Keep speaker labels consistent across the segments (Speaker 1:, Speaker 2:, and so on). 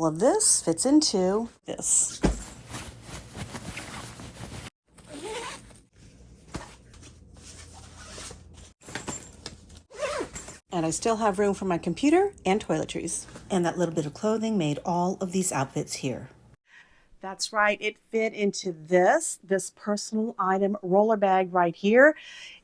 Speaker 1: All of this fits into this. And I still have room for my computer and toiletries. And that little bit of clothing made all of these outfits here. That's right, it fit into this personal item roller bag right here.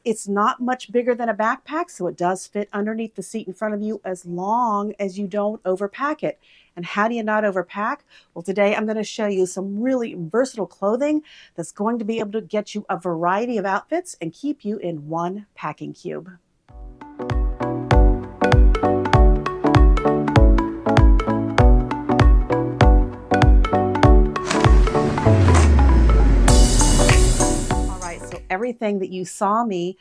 Speaker 1: It's not much bigger than a backpack, so it does fit underneath the seat in front of you as long as you don't overpack it. And how do you not overpack? Well, today I'm going to show you some really versatile clothing that's going to be able to get you a variety of outfits and keep you in one packing cube. Everything that you saw me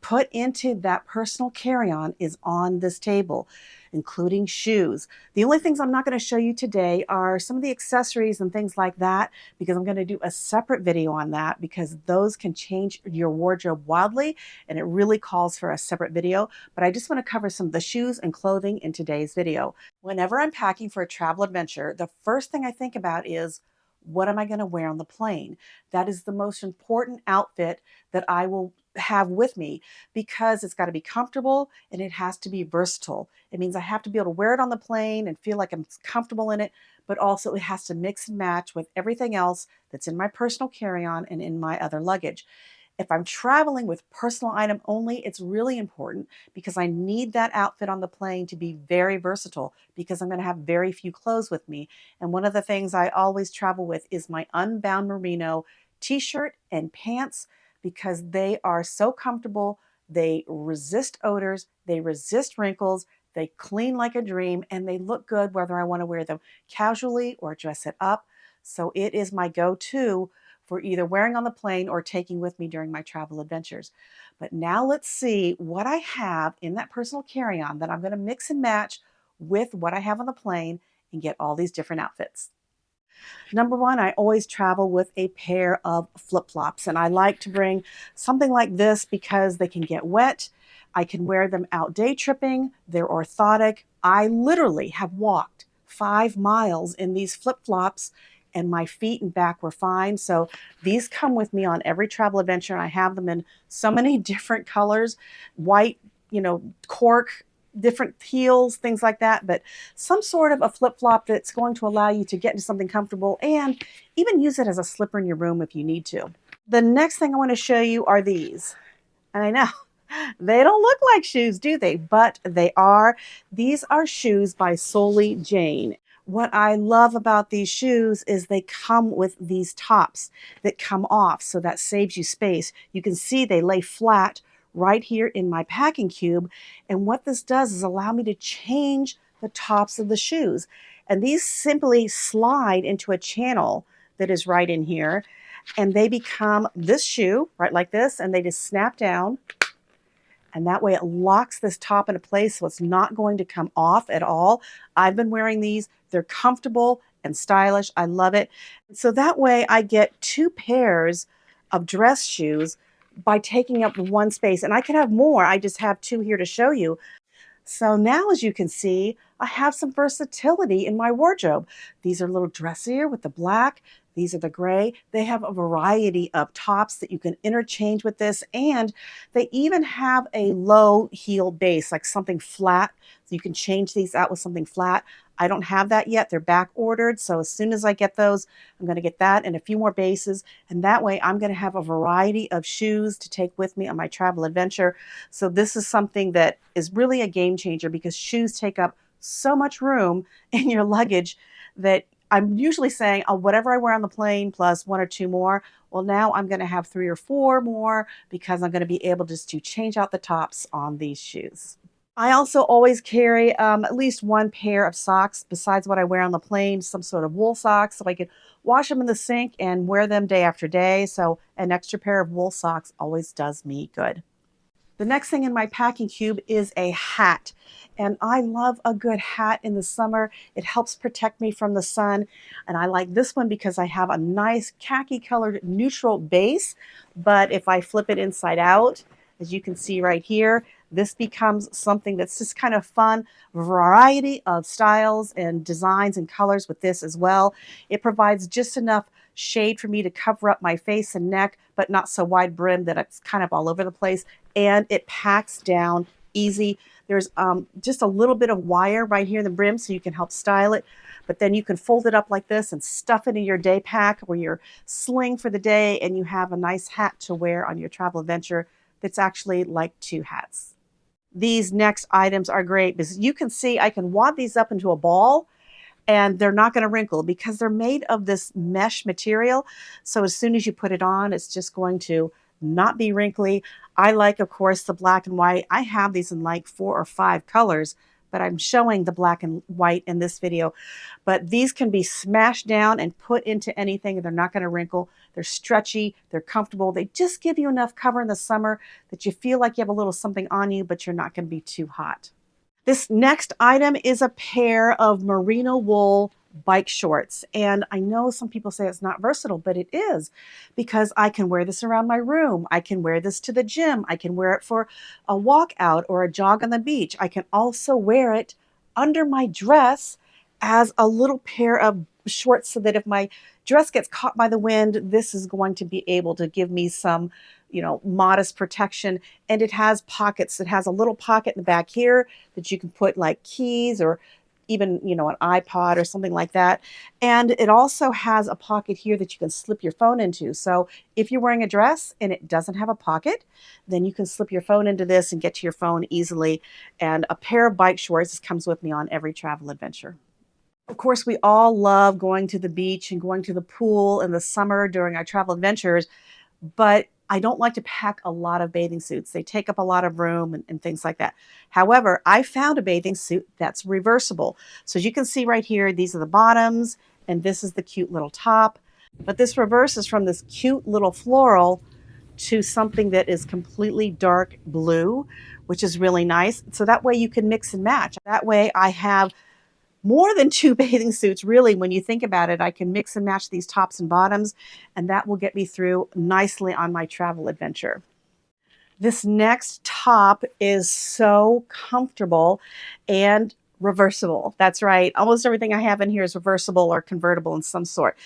Speaker 1: put into that personal carry-on is on this table, including shoes. The only things I'm not going to show you today are some of the accessories and things like that, because I'm going to do a separate video on that, because those can change your wardrobe wildly and it really calls for a separate video. But I just want to cover some of the shoes and clothing in today's video. Whenever I'm packing for a travel adventure, the first thing I think about is, what am I going to wear on the plane? That is the most important outfit that I will have with me, because it's got to be comfortable and it has to be versatile. It means I have to be able to wear it on the plane and feel like I'm comfortable in it, but also it has to mix and match with everything else that's in my personal carry-on and in my other luggage. If I'm traveling with personal item only, it's really important because I need that outfit on the plane to be very versatile, because I'm going to have very few clothes with me. And one of the things I always travel with is my Unbound Merino t-shirt and pants, because they are so comfortable. They resist odors, they resist wrinkles, they clean like a dream, and they look good whether I want to wear them casually or dress it up. So it is my go-to for either wearing on the plane or taking with me during my travel adventures. But now let's see what I have in that personal carry-on that I'm going to mix and match with what I have on the plane and get all these different outfits. Number one, I always travel with a pair of flip-flops, and I like to bring something like this because they can get wet. I can wear them out day tripping. They're orthotic. I literally have walked 5 miles in these flip-flops, and my feet and back were fine. So these come with me on every travel adventure, and I have them in so many different colors: white, cork, different heels, things like that. But some sort of a flip-flop that's going to allow you to get into something comfortable and even use it as a slipper in your room if you need to. The next thing I want to show you are these. And I know they don't look like shoes, do they? But they are. These are shoes by Soley Jane. What I love about these shoes is they come with these tops that come off, so that saves you space. You can see they lay flat right here in my packing cube. And what this does is allow me to change the tops of the shoes. And these simply slide into a channel that is right in here. And they become this shoe, right like this, and they just snap down. And that way it locks this top into place, so it's not going to come off at all. I've been wearing these. They're comfortable and stylish. I love it. So that way I get 2 pairs of dress shoes by taking up one space. And I could have more. I just have 2 here to show you. So now, as you can see, I have some versatility in my wardrobe. These are a little dressier with the black. These are the gray. They have a variety of tops that you can interchange with this, and they even have a low heel base, like something flat. So you can change these out with something flat. I don't have that yet. They're back ordered. So as soon as I get those, I'm going to get that and a few more bases. And that way I'm going to have a variety of shoes to take with me on my travel adventure. So this is something that is really a game changer, because shoes take up so much room in your luggage that I'm usually saying, oh, whatever I wear on the plane plus 1 or 2 more. Well, now I'm going to have 3 or 4 more, because I'm going to be able just to change out the tops on these shoes. I also always carry at least 1 pair of socks besides what I wear on the plane, some sort of wool socks, so I can wash them in the sink and wear them day after day. So an extra pair of wool socks always does me good. The next thing in my packing cube is a hat. And I love a good hat in the summer. It helps protect me from the sun. And I like this one because I have a nice khaki colored neutral base. But if I flip it inside out, as you can see right here, this becomes something that's just kind of fun. Variety of styles and designs and colors with this as well. It provides just enough shade for me to cover up my face and neck, but not so wide brim that it's kind of all over the place. And it packs down easy. There's just a little bit of wire right here in the brim so you can help style it. But then you can fold it up like this and stuff it in your day pack or your sling for the day, and you have a nice hat to wear on your travel adventure that's actually like two hats. These next items are great because you can see I can wad these up into a ball and they're not going to wrinkle because they're made of this mesh material. So as soon as you put it on, it's just going to not be wrinkly. I like, of course, the black and white. I have these in like 4 or 5 colors, but I'm showing the black and white in this video. But these can be smashed down and put into anything, and they're not going to wrinkle. They're stretchy, they're comfortable. They just give you enough cover in the summer that you feel like you have a little something on you, but you're not going to be too hot. This next item is a pair of merino wool bike shorts. And I know some people say it's not versatile, but it is because I can wear this around my room. I can wear this to the gym. I can wear it for a walk out or a jog on the beach. I can also wear it under my dress as a little pair of shorts so that if my dress gets caught by the wind, this is going to be able to give me some, modest protection. And it has pockets. It has a little pocket in the back here that you can put like keys or even, an iPod or something like that. And it also has a pocket here that you can slip your phone into. So if you're wearing a dress and it doesn't have a pocket, then you can slip your phone into this and get to your phone easily. And a pair of bike shorts comes with me on every travel adventure. Of course, we all love going to the beach and going to the pool in the summer during our travel adventures, but I don't like to pack a lot of bathing suits. They take up a lot of room and things like that. However, I found a bathing suit that's reversible. So as you can see right here, these are the bottoms and this is the cute little top. But this reverses from this cute little floral to something that is completely dark blue, which is really nice. So that way you can mix and match. That way I have more than 2 bathing suits, really. When you think about it, I can mix and match these tops and bottoms, and that will get me through nicely on my travel adventure. This next top is so comfortable and reversible. That's right. Almost everything I have in here is reversible or convertible in some sort.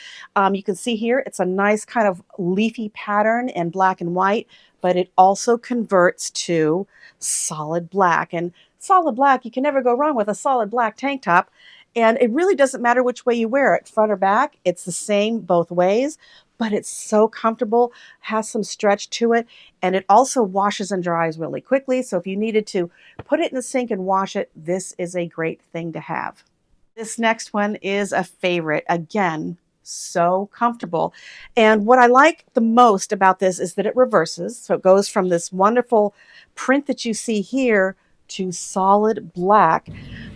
Speaker 1: You can see here, it's a nice kind of leafy pattern in black and white, but it also converts to solid black. And solid black, you can never go wrong with a solid black tank top. And it really doesn't matter which way you wear it, front or back. It's the same both ways, but it's so comfortable, has some stretch to it, and it also washes and dries really quickly. So if you needed to put it in the sink and wash it, this is a great thing to have. This next one is a favorite. Again, so comfortable. And what I like the most about this is that it reverses. So it goes from this wonderful print that you see here to solid black.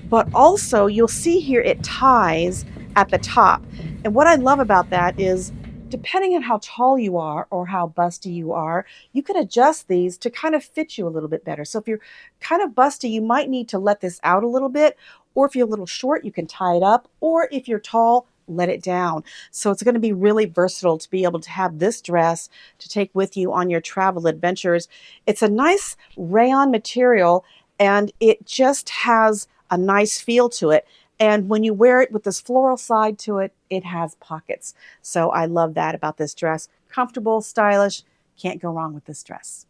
Speaker 1: But also you'll see here it ties at the top. And what I love about that is depending on how tall you are or how busty you are, you can adjust these to kind of fit you a little bit better. So if you're kind of busty, you might need to let this out a little bit. Or if you're a little short, you can tie it up. Or if you're tall, let it down. So it's going to be really versatile to be able to have this dress to take with you on your travel adventures. It's a nice rayon material and it just has a nice feel to it. And when you wear it with this floral side to it, it has pockets. So I love that about this dress. Comfortable, stylish, can't go wrong with this dress.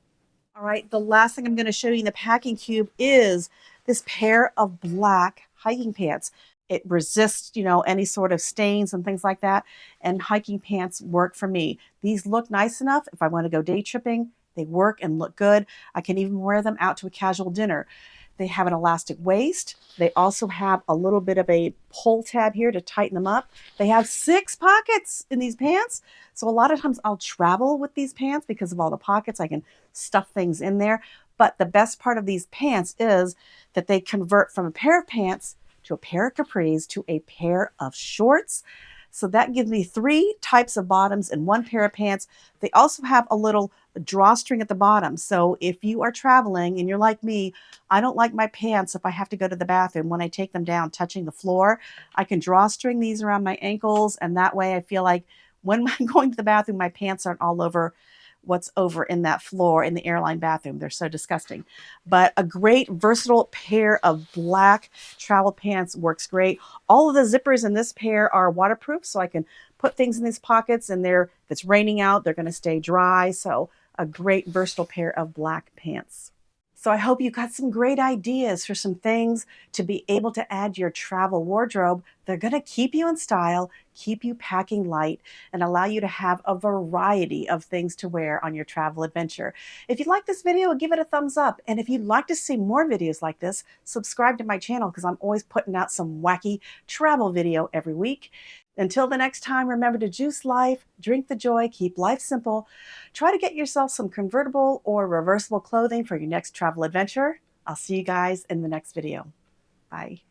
Speaker 1: All right, the last thing I'm going to show you in the packing cube is this pair of black hiking pants. It resists, any sort of stains and things like that. And hiking pants work for me. These look nice enough if I want to go day tripping. They work and look good. I can even wear them out to a casual dinner. They have an elastic waist. They also have a little bit of a pull tab here to tighten them up. They have 6 pockets in these pants. So a lot of times I'll travel with these pants because of all the pockets. I can stuff things in there. But the best part of these pants is that they convert from a pair of pants to a pair of capris to a pair of shorts. So that gives me 3 types of bottoms and 1 pair of pants. They also have a little drawstring at the bottom. So if you are traveling and you're like me, I don't like my pants if I have to go to the bathroom when I take them down touching the floor. I can drawstring these around my ankles, and that way I feel like when I'm going to the bathroom, my pants aren't all over what's over in that floor in the airline bathroom. They're so disgusting. But a great versatile pair of black travel pants works great. All of the zippers in this pair are waterproof, so I can put things in these pockets, and if it's raining out, they're going to stay dry. So a great versatile pair of black pants. So I hope you got some great ideas for some things to be able to add to your travel wardrobe. They're going to keep you in style, keep you packing light, and allow you to have a variety of things to wear on your travel adventure. If you like this video, give it a thumbs up. And if you'd like to see more videos like this, subscribe to my channel because I'm always putting out some wacky travel video every week. Until the next time, remember to juice life, drink the joy, keep life simple. Try to get yourself some convertible or reversible clothing for your next travel adventure. I'll see you guys in the next video. Bye.